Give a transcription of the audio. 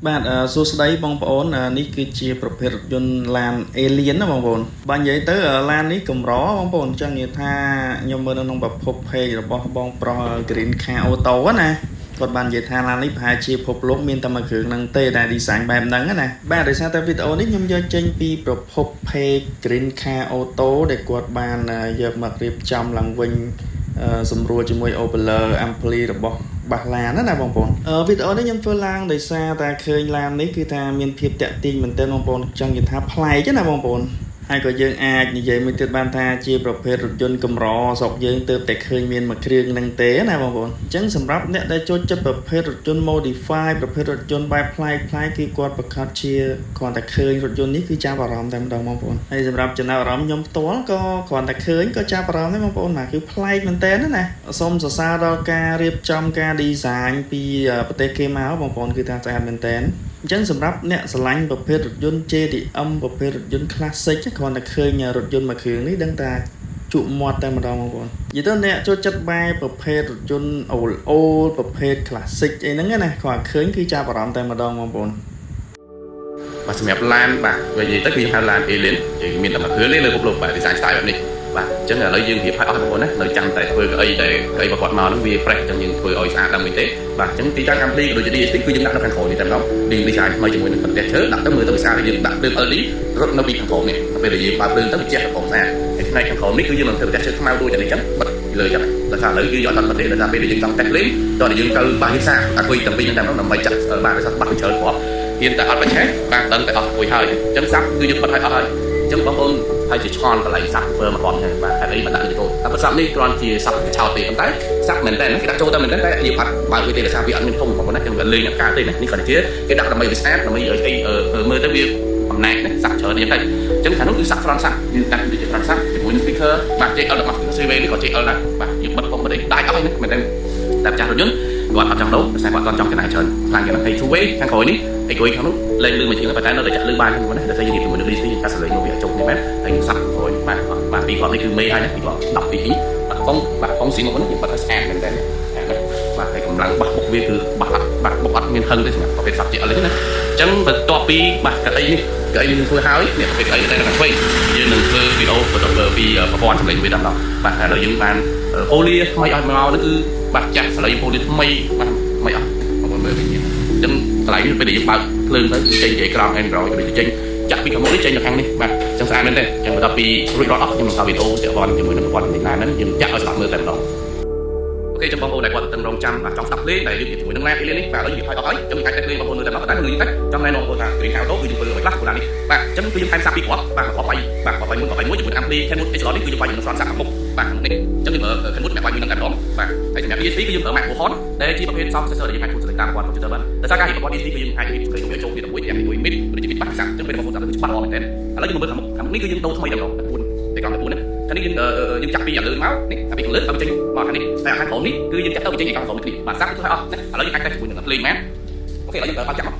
បាទសួស្តីបងប្អូននេះគឺជាប្រភេទរថយន្តឡាន Alien ណាបងប្អូនបាទនិយាយទៅឡាននេះកម្របងប្អូនចង់និយាយថាខ្ញុំមើលនៅក្នុងប្រភព page របស់បងប្រុស Green Car Auto ណាគាត់បាននិយាយថាឡាននេះប្រហែលជាពិភពលោកមានតែមួយគ្រឿងហ្នឹងទេដែល design បែបហ្នឹងណាបាទដោយសារតែវីដេអូនេះខ្ញុំយកចេញពីប្រភព page Green Car Auto ដែលគាត់បានយកមករៀបចំឡើងវិញសម្រួលជាមួយ Opeller Ampli របស់បាសឡានណាបងប្អូនវីដេអូនេះខ្ញុំធ្វើឡើងដោយសារតែឃើញឡាននេះគឺថាមានភាពតាក់ទាញមែនទែនបងប្អូនចង់និយាយថាប្លែកណាបងប្អូនហើយក៏យើងអាចនិយាយមួយទៀតបានថាជាប្រភេទរថយន្តកម្រស្រុកយើងទើបតែឃើញមានមួយគ្រឿងហ្នឹងទេណាបងប្អូនអញ្ចឹងសម្រាប់អ្នកដែលចូលចិត្តប្រភេទរថយន្ត modify ប្រភេទរថយន្តបែបប្លែកគឺគាត់ប្រកាសជាគ្រាន់តែឃើញរថយន្តនេះគឺចាប់អារម្មណ៍តែម្ដងបងប្អូនហើយសម្រាប់ចំណាប់អារម្មណ៍ខ្ញុំផ្ទាល់ក៏គ្រាន់តែឃើញក៏ចាប់អារម្មណ៍ដែរបងប្អូនណាគឺប្លែកមែនទែនណាសូមសរសើរដល់ការរៀបចំការ design ពីប្រទេសគេមកបងប្អូនគឺថាស្អាតមែនទែនអញ្ចឹងសម្រាប់អ្នកស្រឡាញ់ប្រភេទរថយន្ត JDM ប្រភេទរថយន្ត classic គ្រាន់តែឃើញរថយន្តមួយគ្រឿងនេះដឹងថាជក់មាត់តែម្ដងបងប្អូននិយាយទៅអ្នកចូលចិត្តបែបប្រភេទរថយន្ត old ប្រភេទ classic អីហ្នឹងណាគាត់ឃើញគឺចាប់អារម្មណ៍តែម្ដងបងប្អូនបាទសម្រាប់ឡានបាទនិយាយទៅគឺយើងហៅឡាន Alien យើងមានតែមួយគ្រឿងនេះលើពិភពលោកបាទ design style បែបនេះបាទអញ្ចឹងឥឡូវយើងរៀបឲ្យអស់បងប្អូនណានៅចាំតែធ្វើកៅអីដែលកៅអីរបស់គាត់មកហ្នឹងវាប្រេះអញ្ចឹងយើងធ្វើឲ្យស្អាតដល់មួយទេបាទអញ្ចឹងទីតាំង Ampli ក៏ដូចជា DSP គឺយើងដាក់នៅខាងក្រោយនេះតែម្ដងយើង design ថ្មីជាមួយនឹងប្រទេសឈើដាក់ទៅមើលទៅវាស្អាតយើងដាក់ភ្លើង LED រត់នៅពីខាងក្រោយនេះពេលដែលយើងបើកភ្លើងទៅវាជះខាងក្រោយស្អាតហើយផ្នែកខាងក្រោយនេះគឺយើងនឹងធ្វើប្រទេសឈើខ្មៅដូចតែនេះអញ្ចឹងបិទលើចឹងដល់ថាឥឡូវយើងយកអត់ប្រទេសដល់ថាពេលដែលយើងចង់តេស្តលេងដល់តែយើងទៅបាសនេះសាអាគុយតែពីហ្នឹងតែម្ដងដើម្បីចាក់បាទដោយសារបាសវាច្រើនគ្រាប់ហ៊ានតែអត់បញ្ឆេះបាទដឹងតែអស់អួយហើយអញ្ចឹងសាប់គឺយើងបិទឲ្យអស់ហើយអញ្ចឹងបងប្អូនហើយជាឆ្ងល់កន្លែងសាប់ធ្វើមកគាត់ហ្នឹងបាទហេតុអីមកដាក់ទៅចូលតែសាប់នេះគ្រាន់ជាសាប់កញ្ឆោតទេប៉ុន្តែសាប់មែនតើគេដាក់ចូលទៅមែនតើយើងអត់បើវាទេដោយសារវាអត់មានធំបងប្អូនណាចឹងវាលេងអាការទេណានេះគ្រាន់តែជាគេដាក់ដើម្បីវាស្អាតដើម្បីឲ្យមើលទៅវាអំណាចណាសាប់ច្រើននេះទៅអញ្ចឹងខាងនោះគឺសាប់ front សាប់យើងដាក់ដូចជា front សាប់ជាមួយនឹង speaker បាទ JL របស់ CV នេះក៏ JL ដែរបាទយើងបិទពុំបិទអីដាច់អស់ហ្នឹងមែនតើតែចាស់រថយន្តគាត់អត់ចង់ដូរតែគាត់អត់ចង់ចំណាយច្រើនខ្លាំងគេណាហើយ two way ខាងក្រោយនេះឯកុយខាងនោះលេងលឺមួយជាងតែនៅតែចាក់លឺបានហ្នឹងណាតែយើងនិយាយជាមួយនឹង DSP កាត់សលេងមកវាចុកនេះមែនហើយសាប់ក្រោយបាទពីគាត់នេះគឺមេហើយណាពីគាត់10ពីបាទកុំស៊ីមកនេះយើងបិទឲ្យស្អាតមែនតើបាទហើយកម្លាំងបាសបុកវាគឺបាសបុកអត់មានហឹងទេសម្រាប់ប្រភេទសាប់ JL នេះណាអញ្ចឹងបន្ទាប់ពីបាទកៅអីនេះយើងធ្វើហើយនេះប្រភេទកៅអីដែលនៅខាងឆ្វេងយើងនឹងធ្វើវីដេអូបន្ទាប់ពីប្រព័ន្ធសម្លេងវាដល់បាទឥឡូវយើងបានអូលីថ្មីឲ្យមកនេះគឺបាទចាស់ឥឡូវយើងអូលីថ្មីបាទថ្មីអស់បងប្អូនមើលវិញអញ្ចឹងកន្លែងនេះពេលដែលយើងបើកភ្លើងទៅចេញពីអេក្រង់ Android ទៅចេញចាក់ពីខាងមុខនេះចេញទៅខាងនេះបាទអញ្ចឹងស្អាតមែនទេអញ្ចឹងបន្ទាប់ពីរួចរាល់អស់ខ្ញុំនឹងធ្វើវីដេអូទាក់ព័ន្ធជាមួយនឹងប្រព័ន្ធនេះណាហ្នឹងយើងចាក់ឲ្យស្ដាប់មើលតែម្ដងអូខេចាំបងប្អូនដែលគាត់ទៅរងចាំបាទចង់ស្ដាប់ភ្លេងដែលយើងនិយាយជាមួយនឹង Land Alien នេះបាទឥឡូវយើងថយអស់ហើយអញ្ចឹងអាចតែភ្លេងបងប្អូនមើលតែម្ដងតែនឹងតែចង់ណែនាំបងប្អូនថា Green Car Auto គឺយើងធ្វើឲ្យខ្លះខ្លួននេះបាទអញ្ចឹងគឺយើងថែមសាប់ពីគ្រាប់បាទគ្រាប់បាយបាទគ្រាប់បាយមួយជាមួយ Ampli Kenwood Excelon នេះគឺយើងបាយនឹង front សាប់ខាងមុខបាទនេះអញ្ចឹងយើងមើល Kenwood អ្នកបាយមួយនឹងតែម្ដងបាទហើយសម្រាប់ DSP គឺយើងប្រើ Mac Wohon ដែលជាប្រភេទ sound processor ដែលយើងអាចជួសជុលតាមប្រព័ន្ធ computer បានដោយសារការរៀបប្រព័ន្ធ DSP គឺយើងអាចរៀបជួយចូលគ្នាជាមួយទាំងមួយ mid ឬជា mid បាក់សាប់អញ្ចឹងពេលបងប្អូនសាប់ទៅច្បាស់ល្អមែនទែនឥឡូវយើងមើលខាងមុខនេះគឺយើងដូរថ្មីតែម្ដង4តែកង់តែ4ហ្នឹងខាងនេះយើងចាក់ពីអាលើមកនេះអាពីខាងលើឲ្យចេញមកខាងនេះតែខាងក្រោមនេះគឺយើងចាក់ទៅចេញឯកខាងក្រោមនេះបាទសាប់ទៅឲ្យអស់ណាឥឡូវយើងអាចតែជាមួយនឹង play man អូខេឥឡូវយើងបើកចាក់មក